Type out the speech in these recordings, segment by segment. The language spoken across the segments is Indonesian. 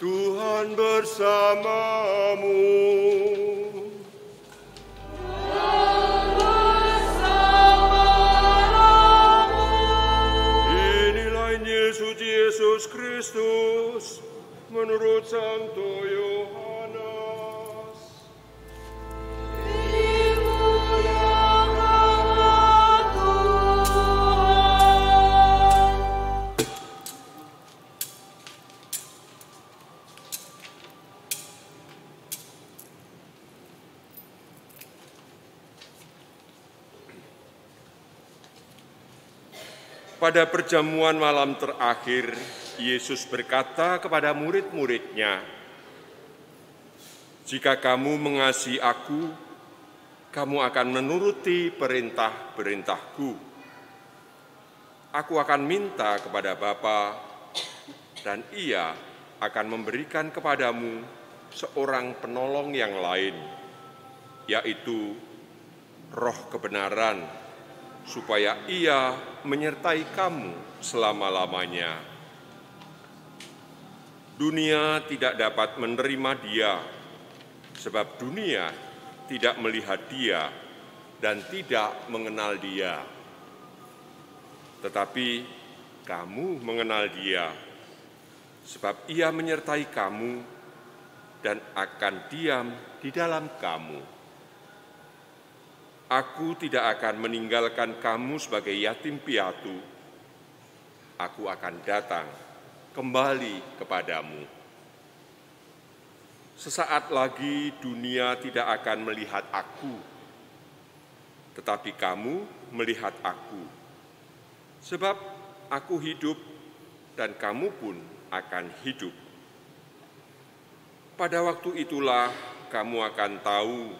Tuhan bersamamu. Inilah Injil suci Yesus Kristus menurut Santo Yohanes. Pada perjamuan malam terakhir, Yesus berkata kepada murid-murid-Nya, "Jika kamu mengasihi Aku, kamu akan menuruti perintah-perintah-Ku. Aku akan minta kepada Bapa, dan Ia akan memberikan kepadamu seorang penolong yang lain, yaitu Roh kebenaran, supaya Ia menyertai kamu selama-lamanya. Dunia tidak dapat menerima Dia, sebab dunia tidak melihat Dia dan tidak mengenal Dia. Tetapi kamu mengenal Dia, sebab Ia menyertai kamu dan akan diam di dalam kamu. Aku tidak akan meninggalkan kamu sebagai yatim piatu. Aku akan datang kembali kepadamu. Sesaat lagi dunia tidak akan melihat Aku, tetapi kamu melihat Aku. Sebab Aku hidup dan kamu pun akan hidup. Pada waktu itulah kamu akan tahu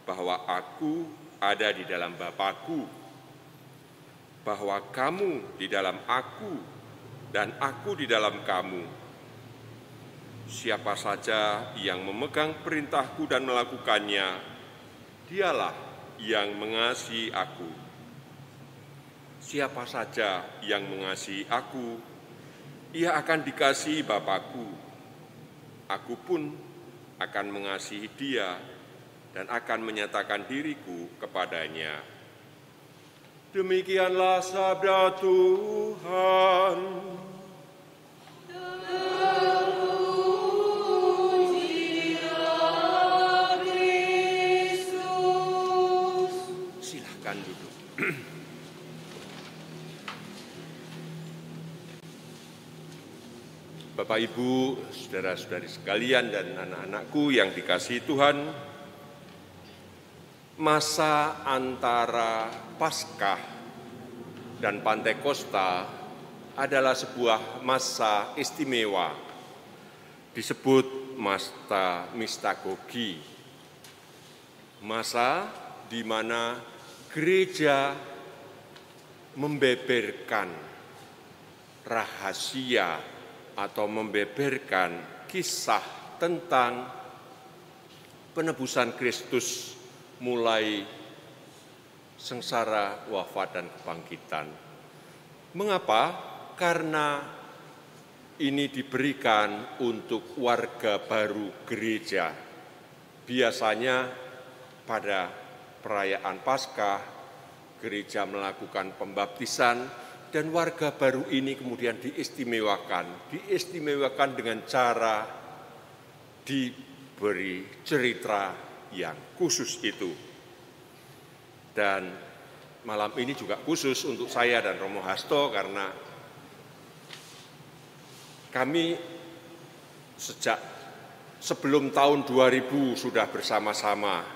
bahwa Aku ada di dalam Bapa-Ku, bahwa kamu di dalam Aku, dan Aku di dalam kamu. Siapa saja yang memegang perintah-Ku dan melakukannya, dialah yang mengasihi Aku. Siapa saja yang mengasihi Aku, ia akan dikasihi Bapa-Ku. Aku pun akan mengasihi dia dan akan menyatakan diriku kepadanya." Demikianlah sabda Tuhan. Terpujilah Kristus. Silakan duduk. Bapak, Ibu, saudara-saudari sekalian, dan anak-anakku yang dikasihi Tuhan, masa antara Paskah dan Pantekosta adalah sebuah masa istimewa, disebut masa mistagogi, masa di mana gereja membeberkan rahasia atau membeberkan kisah tentang penebusan Kristus mulai sengsara, wafat, dan kebangkitan. Mengapa? Karena ini diberikan untuk warga baru gereja. Biasanya pada perayaan Paskah, gereja melakukan pembaptisan, dan warga baru ini kemudian diistimewakan dengan cara diberi cerita yang khusus itu. Dan malam ini juga khusus untuk saya dan Romo Hasto, karena kami sejak sebelum tahun 2000 sudah bersama-sama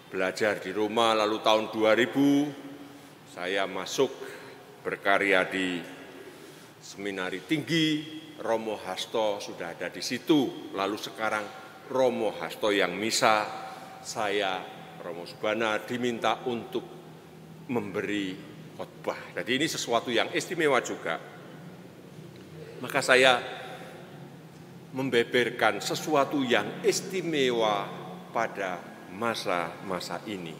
belajar di Roma, lalu tahun 2000 saya masuk berkarya di Seminari Tinggi, Romo Hasto sudah ada di situ, lalu sekarang Romo Hasto yang misa, saya, Romo Subana, diminta untuk memberi khotbah. Jadi ini sesuatu yang istimewa juga. Maka saya membeberkan sesuatu yang istimewa pada masa-masa ini.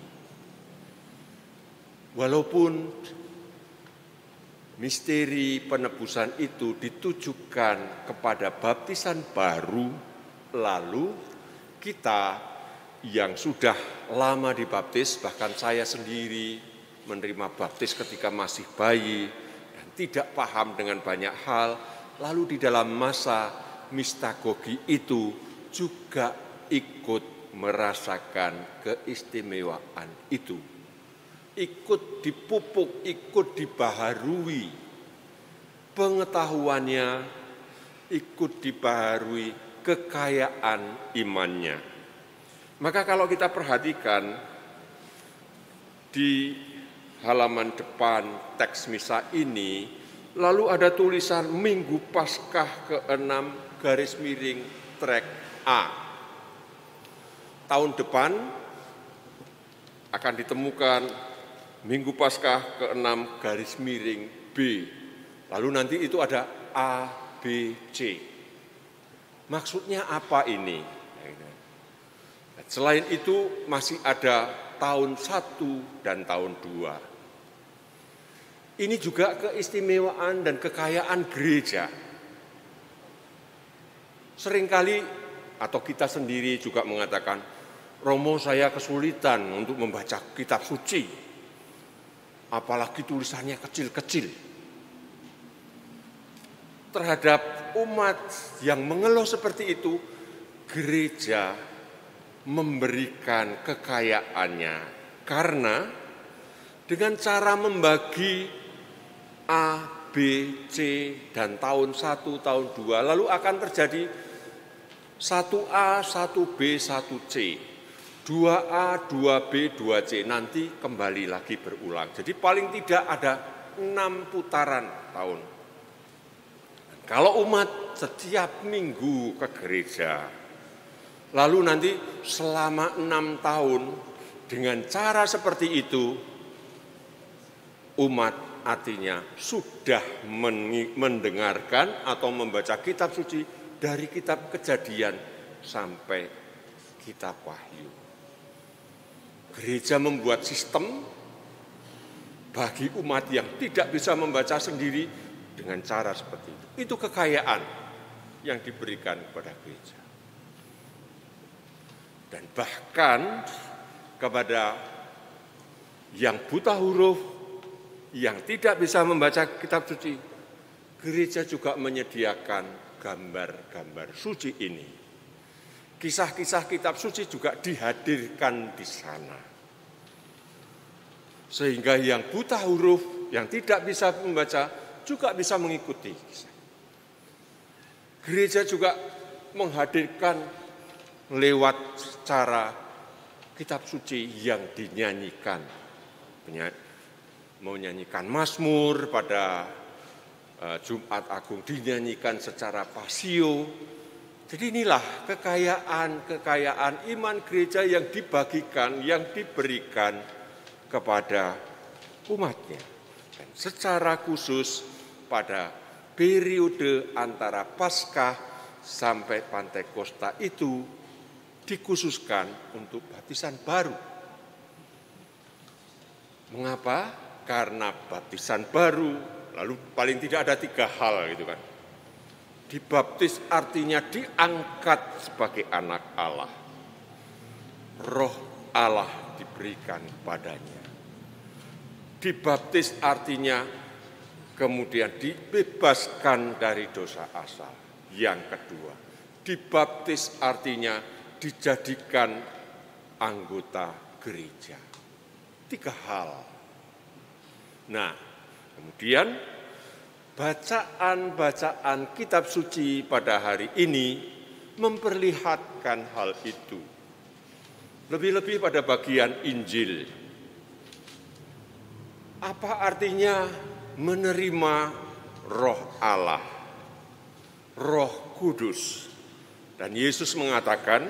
Walaupun Misteri penebusan itu ditujukan kepada baptisan baru, lalu kita yang sudah lama dibaptis, bahkan saya sendiri menerima baptis ketika masih bayi dan tidak paham dengan banyak hal, lalu di dalam masa mistagogi itu juga ikut merasakan keistimewaan itu. Ikut dipupuk, ikut dibaharui pengetahuannya, ikut dibaharui kekayaan imannya. Maka kalau kita perhatikan di halaman depan teks misa ini, lalu ada tulisan Minggu Paskah ke-6 garis miring trek A. Tahun depan akan ditemukan Minggu Paskah ke-6 garis miring B. Lalu nanti itu ada A, B, C. Maksudnya apa ini? Selain itu masih ada tahun 1 dan tahun 2. Ini juga keistimewaan dan kekayaan gereja. Seringkali atau kita sendiri juga mengatakan, Romo saya kesulitan untuk membaca kitab suci. Apalagi tulisannya kecil-kecil. Terhadap umat yang mengeluh seperti itu, gereja memberikan kekayaannya. Karena dengan cara membagi A, B, C, dan tahun 1, tahun 2, lalu akan terjadi 1A, 1B, 1C. 2A, 2B, 2C, nanti kembali lagi berulang. Jadi paling tidak ada 6 putaran tahun. Kalau umat setiap minggu ke gereja, lalu nanti selama 6 tahun dengan cara seperti itu, umat artinya sudah mendengarkan atau membaca kitab suci dari kitab Kejadian sampai kitab Wahyu. Gereja membuat sistem bagi umat yang tidak bisa membaca sendiri dengan cara seperti itu. Itu kekayaan yang diberikan kepada gereja. Dan bahkan kepada yang buta huruf, yang tidak bisa membaca kitab suci, gereja juga menyediakan gambar-gambar suci ini. Kisah-kisah kitab suci juga dihadirkan di sana. Sehingga yang buta huruf, yang tidak bisa membaca, juga bisa mengikuti. Gereja juga menghadirkan lewat cara kitab suci yang dinyanyikan. Menyanyikan mazmur pada Jumat Agung, dinyanyikan secara pasio. Jadi inilah kekayaan iman gereja yang dibagikan, yang diberikan kepada umatnya. Dan secara khusus pada periode antara Paskah sampai Pantekosta itu dikhususkan untuk baptisan baru. Mengapa? Karena baptisan baru, lalu paling tidak ada 3 hal gitu kan. Dibaptis artinya diangkat sebagai anak Allah. Roh Allah diberikan kepadanya. Dibaptis artinya kemudian dibebaskan dari dosa asal. Yang kedua, dibaptis artinya dijadikan anggota gereja. 3 hal. Nah, kemudian bacaan-bacaan kitab suci pada hari ini memperlihatkan hal itu. Lebih-lebih pada bagian Injil. Apa artinya menerima Roh Allah, Roh Kudus? Dan Yesus mengatakan,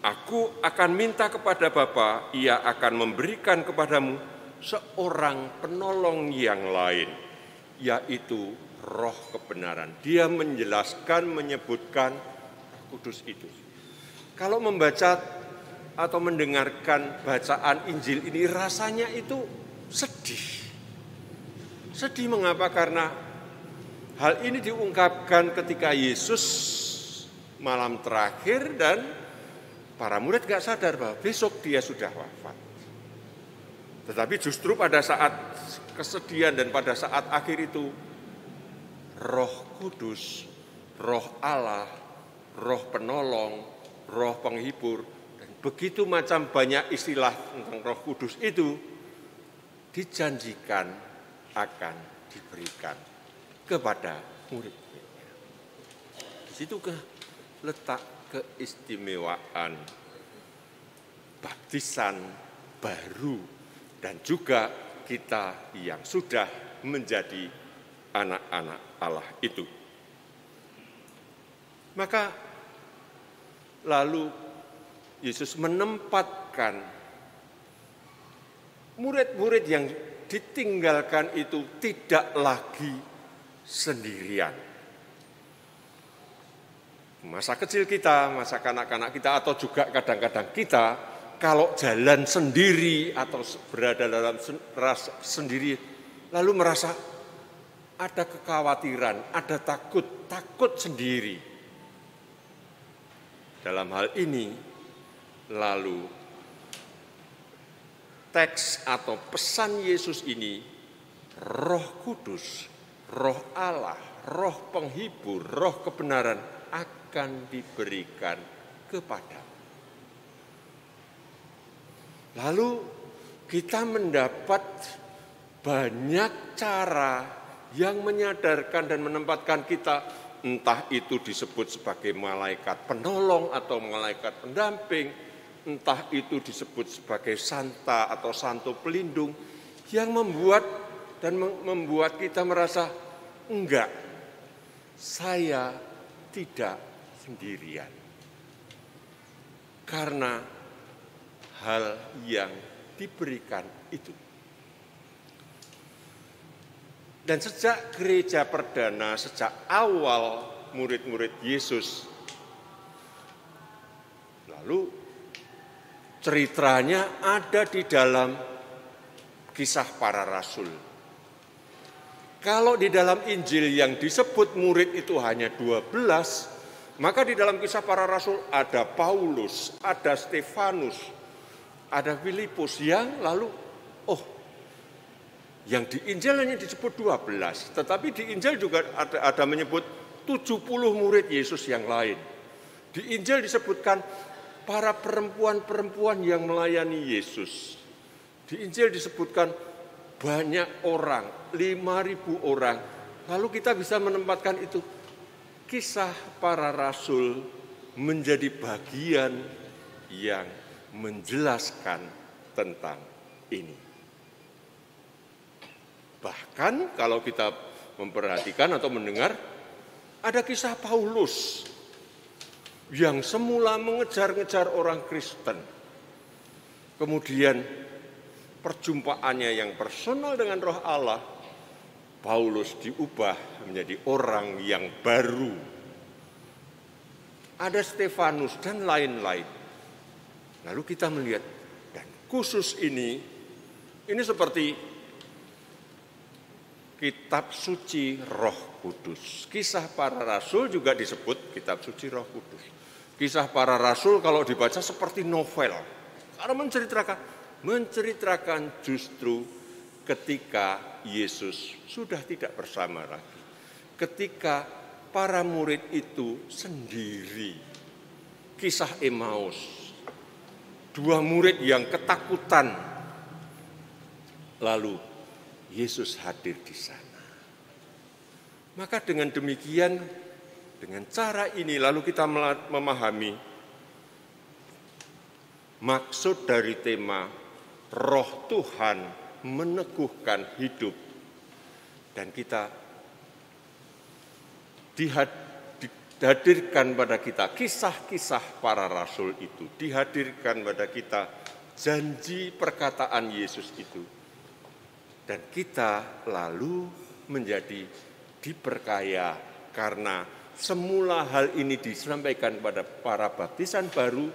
Aku akan minta kepada Bapa, Ia akan memberikan kepadamu seorang penolong yang lain, yaitu Roh kebenaran. Dia menjelaskan, menyebutkan Roh Kudus itu. Kalau membaca atau mendengarkan bacaan Injil ini rasanya itu sedih. Sedih mengapa? Karena hal ini diungkapkan ketika Yesus malam terakhir dan para murid gak sadar bahwa besok dia sudah wafat. Tetapi justru pada saat kesedihan dan pada saat akhir itu, Roh Kudus, Roh Allah, Roh Penolong, Roh Penghibur, dan begitu macam banyak istilah tentang Roh Kudus itu dijanjikan akan diberikan kepada murid-muridnya. Di situ letak keistimewaan baptisan baru dan juga kita yang sudah menjadi anak-anak Allah itu. Maka lalu Yesus menempatkan murid-murid yang ditinggalkan itu tidak lagi sendirian. Masa kecil kita, masa kanak-kanak kita, atau juga kadang-kadang kita, kalau jalan sendiri atau berada dalam sendiri, lalu merasa ada kekhawatiran, ada takut sendiri. Dalam hal ini, lalu teks atau pesan Yesus ini, Roh Kudus, Roh Allah, Roh Penghibur, Roh Kebenaran akan diberikan kepadamu. Lalu kita mendapat banyak cara yang menyadarkan dan menempatkan kita, entah itu disebut sebagai malaikat penolong atau malaikat pendamping, entah itu disebut sebagai santa atau santo pelindung, yang membuat kita merasa enggak, saya tidak sendirian. Karena hal yang diberikan itu. Dan sejak gereja perdana, sejak awal murid-murid Yesus, lalu ceritanya ada di dalam Kisah Para Rasul. Kalau di dalam Injil yang disebut murid itu hanya 12, maka di dalam Kisah Para Rasul ada Paulus, ada Stefanus, ada Filipus yang lalu, yang di Injil hanya disebut 12, tetapi di Injil juga ada menyebut 70 murid Yesus yang lain. Di Injil disebutkan para perempuan-perempuan yang melayani Yesus. Di Injil disebutkan banyak orang, 5.000 orang. Lalu kita bisa menempatkan itu. Kisah Para Rasul menjadi bagian yang menjelaskan tentang ini. Bahkan kalau kita memperhatikan atau mendengar, ada kisah Paulus yang semula mengejar-ngejar orang Kristen. Kemudian perjumpaannya yang personal dengan Roh Allah, Paulus diubah menjadi orang yang baru. Ada Stefanus dan lain-lain. Lalu kita melihat, dan khusus ini seperti kitab suci Roh Kudus. Kisah Para Rasul juga disebut kitab suci Roh Kudus. Kisah Para Rasul kalau dibaca seperti novel. Karena menceritakan justru ketika Yesus sudah tidak bersama lagi. Ketika para murid itu sendiri. Kisah Emmaus. 2 murid yang ketakutan. Lalu Yesus hadir di sana. Maka dengan demikian, dengan cara ini lalu kita memahami maksud dari tema Roh Tuhan meneguhkan hidup. Dan kita dihadirkan pada kita kisah-kisah para rasul itu. Dihadirkan pada kita janji perkataan Yesus itu. Dan kita lalu menjadi diperkaya karena semula hal ini disampaikan pada para baptisan baru,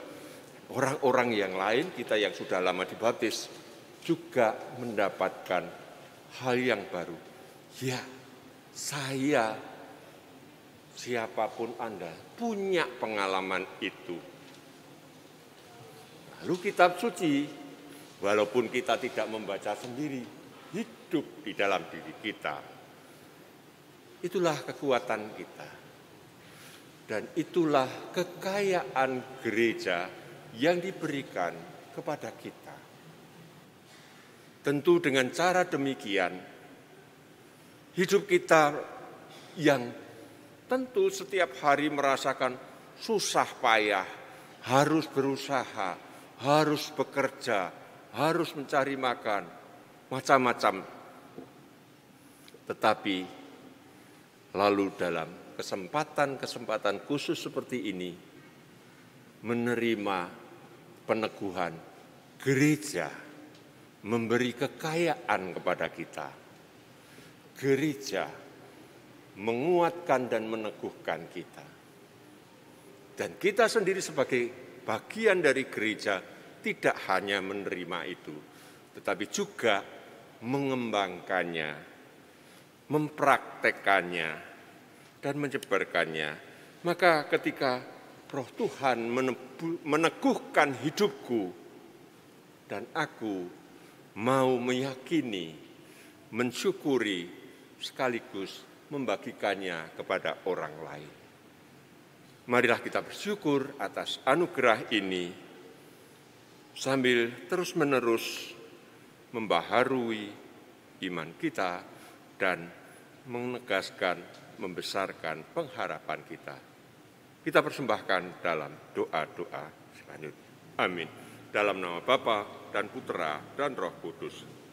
orang-orang yang lain, kita yang sudah lama dibaptis, juga mendapatkan hal yang baru. Ya, saya, siapapun Anda, punya pengalaman itu. Lalu kitab suci, walaupun kita tidak membaca sendiri, hidup di dalam diri kita. Itulah kekuatan kita. Dan itulah kekayaan gereja yang diberikan kepada kita. Tentu dengan cara demikian, hidup kita yang tentu setiap hari merasakan susah payah, harus berusaha, harus bekerja, harus mencari makan, macam-macam. Tetapi lalu dalam kesempatan-kesempatan khusus seperti ini, menerima peneguhan gereja, memberi kekayaan kepada kita. Gereja menguatkan dan meneguhkan kita. Dan kita sendiri sebagai bagian dari gereja tidak hanya menerima itu, tetapi juga mengembangkannya, mempraktekannya, dan menyebarkannya. Maka ketika Roh Tuhan meneguhkan hidupku, dan aku mau meyakini, mensyukuri, sekaligus membagikannya kepada orang lain. Marilah kita bersyukur atas anugerah ini, sambil terus-menerus membaharui iman kita dan menegaskan, membesarkan pengharapan kita. Kita persembahkan dalam doa-doa selanjutnya. Amin. Dalam nama Bapa dan Putera dan Roh Kudus.